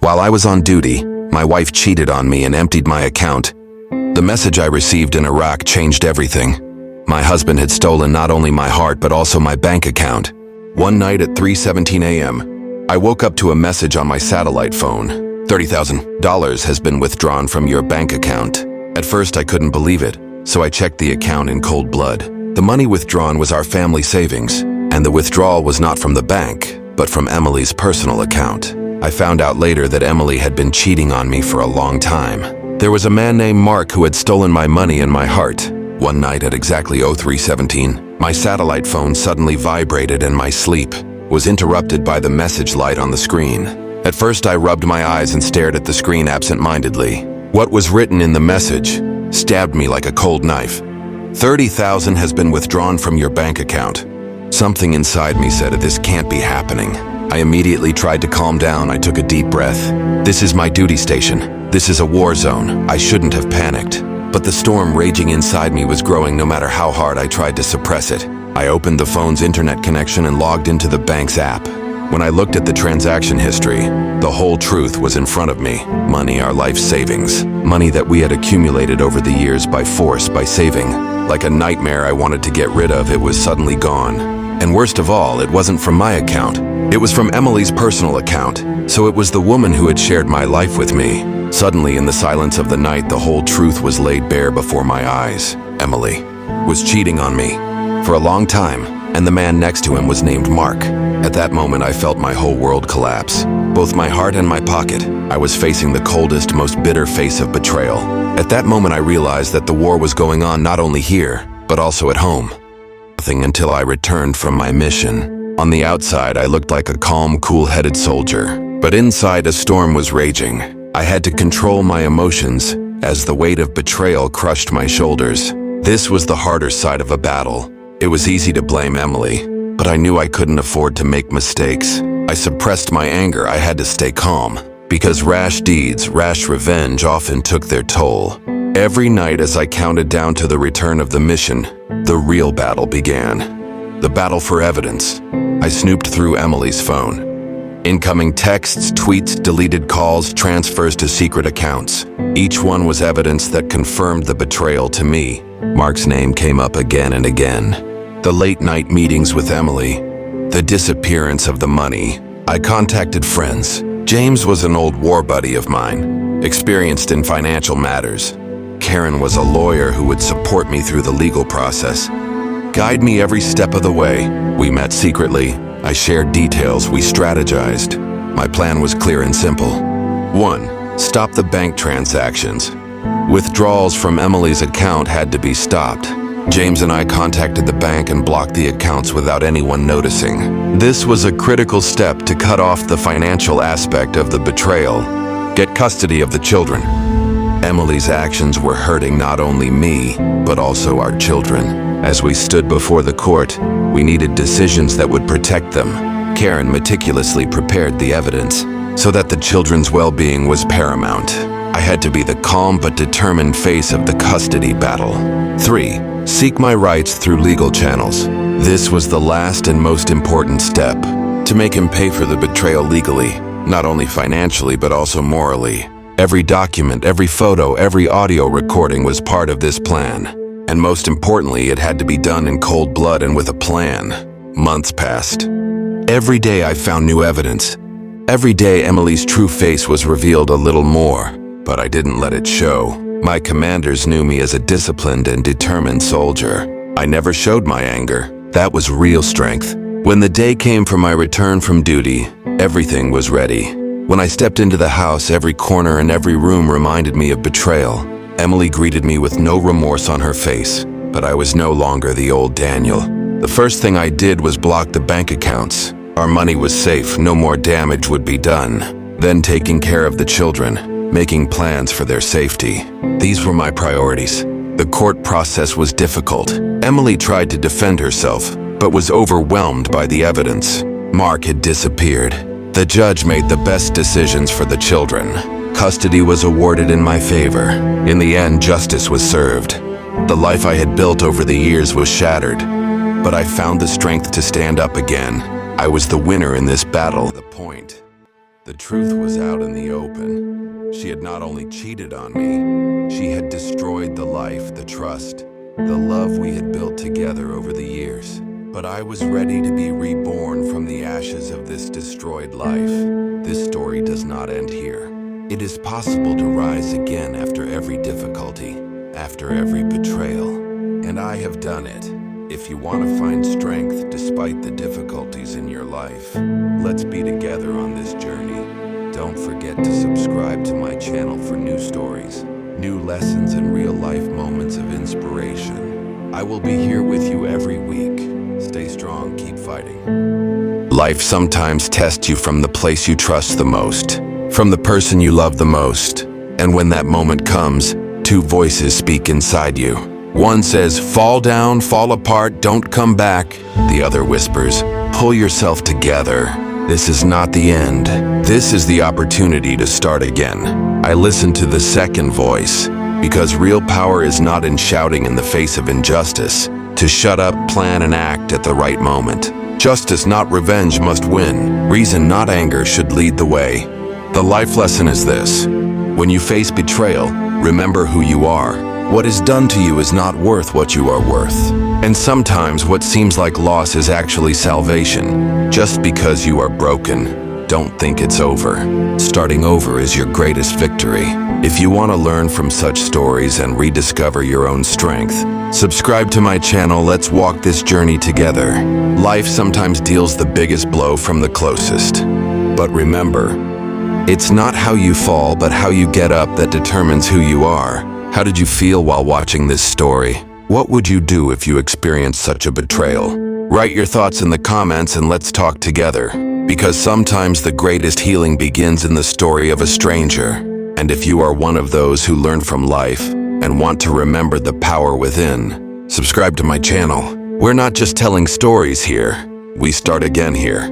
While I was on duty, my wife cheated on me and emptied my account. The message I received in Iraq changed everything. My husband had stolen not only my heart but also my bank account. One night at 3:17 a.m., I woke up to a message on my satellite phone. $30,000 has been withdrawn from your bank account. At first I couldn't believe it, so I checked the account in cold blood. The money withdrawn was our family savings, and the withdrawal was not from the bank, but from Emily's personal account. I found out later that Emily had been cheating on me for a long time. There was a man named Mark who had stolen my money and my heart. One night at exactly 03:17, my satellite phone suddenly vibrated and my sleep was interrupted by the message light on the screen. At first I rubbed my eyes and stared at the screen absent-mindedly. What was written in the message stabbed me like a cold knife. 30,000 has been withdrawn from your bank account. Something inside me said, this can't be happening. I immediately tried to calm down. I took a deep breath. This is my duty station. This is a war zone. I shouldn't have panicked. But the storm raging inside me was growing no matter how hard I tried to suppress it. I opened the phone's internet connection and logged into the bank's app. When I looked at the transaction history, the whole truth was in front of me. Money, our life savings. Money that we had accumulated over the years by force, by saving. Like a nightmare I wanted to get rid of, it was suddenly gone. And worst of all, it wasn't from my account. It was from Emily's personal account. So it was the woman who had shared my life with me. Suddenly, in the silence of the night, the whole truth was laid bare before my eyes. Emily was cheating on me for a long time, and the man next to him was named Mark. At that moment, I felt my whole world collapse. Both my heart and my pocket. I was facing the coldest, most bitter face of betrayal. At that moment, I realized that the war was going on not only here, but also at home. Nothing until I returned from my mission. On the outside, I looked like a calm, cool-headed soldier. But inside, a storm was raging. I had to control my emotions as the weight of betrayal crushed my shoulders. This was the harder side of a battle. It was easy to blame Emily, but I knew I couldn't afford to make mistakes. I suppressed my anger. I had to stay calm, because rash deeds, rash revenge often took their toll. Every night as I counted down to the return of the mission, the real battle began. The battle for evidence. I snooped through Emily's phone. Incoming texts, tweets, deleted calls, transfers to secret accounts. Each one was evidence that confirmed the betrayal to me. Mark's name came up again and again. The late-night meetings with Emily. The disappearance of the money. I contacted friends. James was an old war buddy of mine, experienced in financial matters. Karen was a lawyer who would support me through the legal process, guide me every step of the way. We met secretly. I shared details. We strategized. My plan was clear and simple. 1. Stop the bank transactions. Withdrawals from Emily's account had to be stopped. James and I contacted the bank and blocked the accounts without anyone noticing. This was a critical step to cut off the financial aspect of the betrayal. Get custody of the children. Emily's actions were hurting not only me, but also our children. As we stood before the court, we needed decisions that would protect them. Karen meticulously prepared the evidence so that the children's well-being was paramount. I had to be the calm but determined face of the custody battle. 3. Seek my rights through legal channels. This was the last and most important step, to make him pay for the betrayal legally, not only financially but also morally. Every document, every photo, every audio recording was part of this plan. And most importantly, it had to be done in cold blood and with a plan. Months passed. Every day I found new evidence. Every day Emily's true face was revealed a little more, but I didn't let it show. My commanders knew me as a disciplined and determined soldier. I never showed my anger. That was real strength. When the day came for my return from duty, everything was ready. When I stepped into the house, every corner and every room reminded me of betrayal. Emily greeted me with no remorse on her face, but I was no longer the old Daniel. The first thing I did was block the bank accounts. Our money was safe, no more damage would be done. Then taking care of the children, making plans for their safety. These were my priorities. The court process was difficult. Emily tried to defend herself, but was overwhelmed by the evidence. Mark had disappeared. The judge made the best decisions for the children. Custody was awarded in my favor. In the end, justice was served. The life I had built over the years was shattered, but I found the strength to stand up again. I was the winner in this battle. The point. The truth was out in the open. She had not only cheated on me, she had destroyed the life, the trust, the love we had built together over the years. But I was ready to be reborn from the ashes of this destroyed life. This story does not end here. It is possible to rise again after every difficulty, after every betrayal. And I have done it. If you want to find strength despite the difficulties in your life, let's be together on this journey. Don't forget to subscribe to my channel for new stories, new lessons, and real-life moments of inspiration. I will be here with you every week. Stay strong, keep fighting. Life sometimes tests you from the place you trust the most, from the person you love the most. And when that moment comes, two voices speak inside you. One says, fall down, fall apart, don't come back. The other whispers, pull yourself together. This is not the end. This is the opportunity to start again. I listen to the second voice, because real power is not in shouting in the face of injustice. To shut up, plan, and act at the right moment. Justice, not revenge, must win. Reason, not anger, should lead the way. The life lesson is this: when you face betrayal, remember who you are. What is done to you is not worth what you are worth. And sometimes what seems like loss is actually salvation. Just because you are broken, don't think it's over. Starting over is your greatest victory. If you want to learn from such stories and rediscover your own strength, subscribe to my channel. Let's walk this journey together. Life sometimes deals the biggest blow from the closest. But remember, it's not how you fall, but how you get up that determines who you are. How did you feel while watching this story? What would you do if you experienced such a betrayal? Write your thoughts in the comments and let's talk together. Because sometimes the greatest healing begins in the story of a stranger. And if you are one of those who learn from life and want to remember the power within, subscribe to my channel. We're not just telling stories here. We start again here.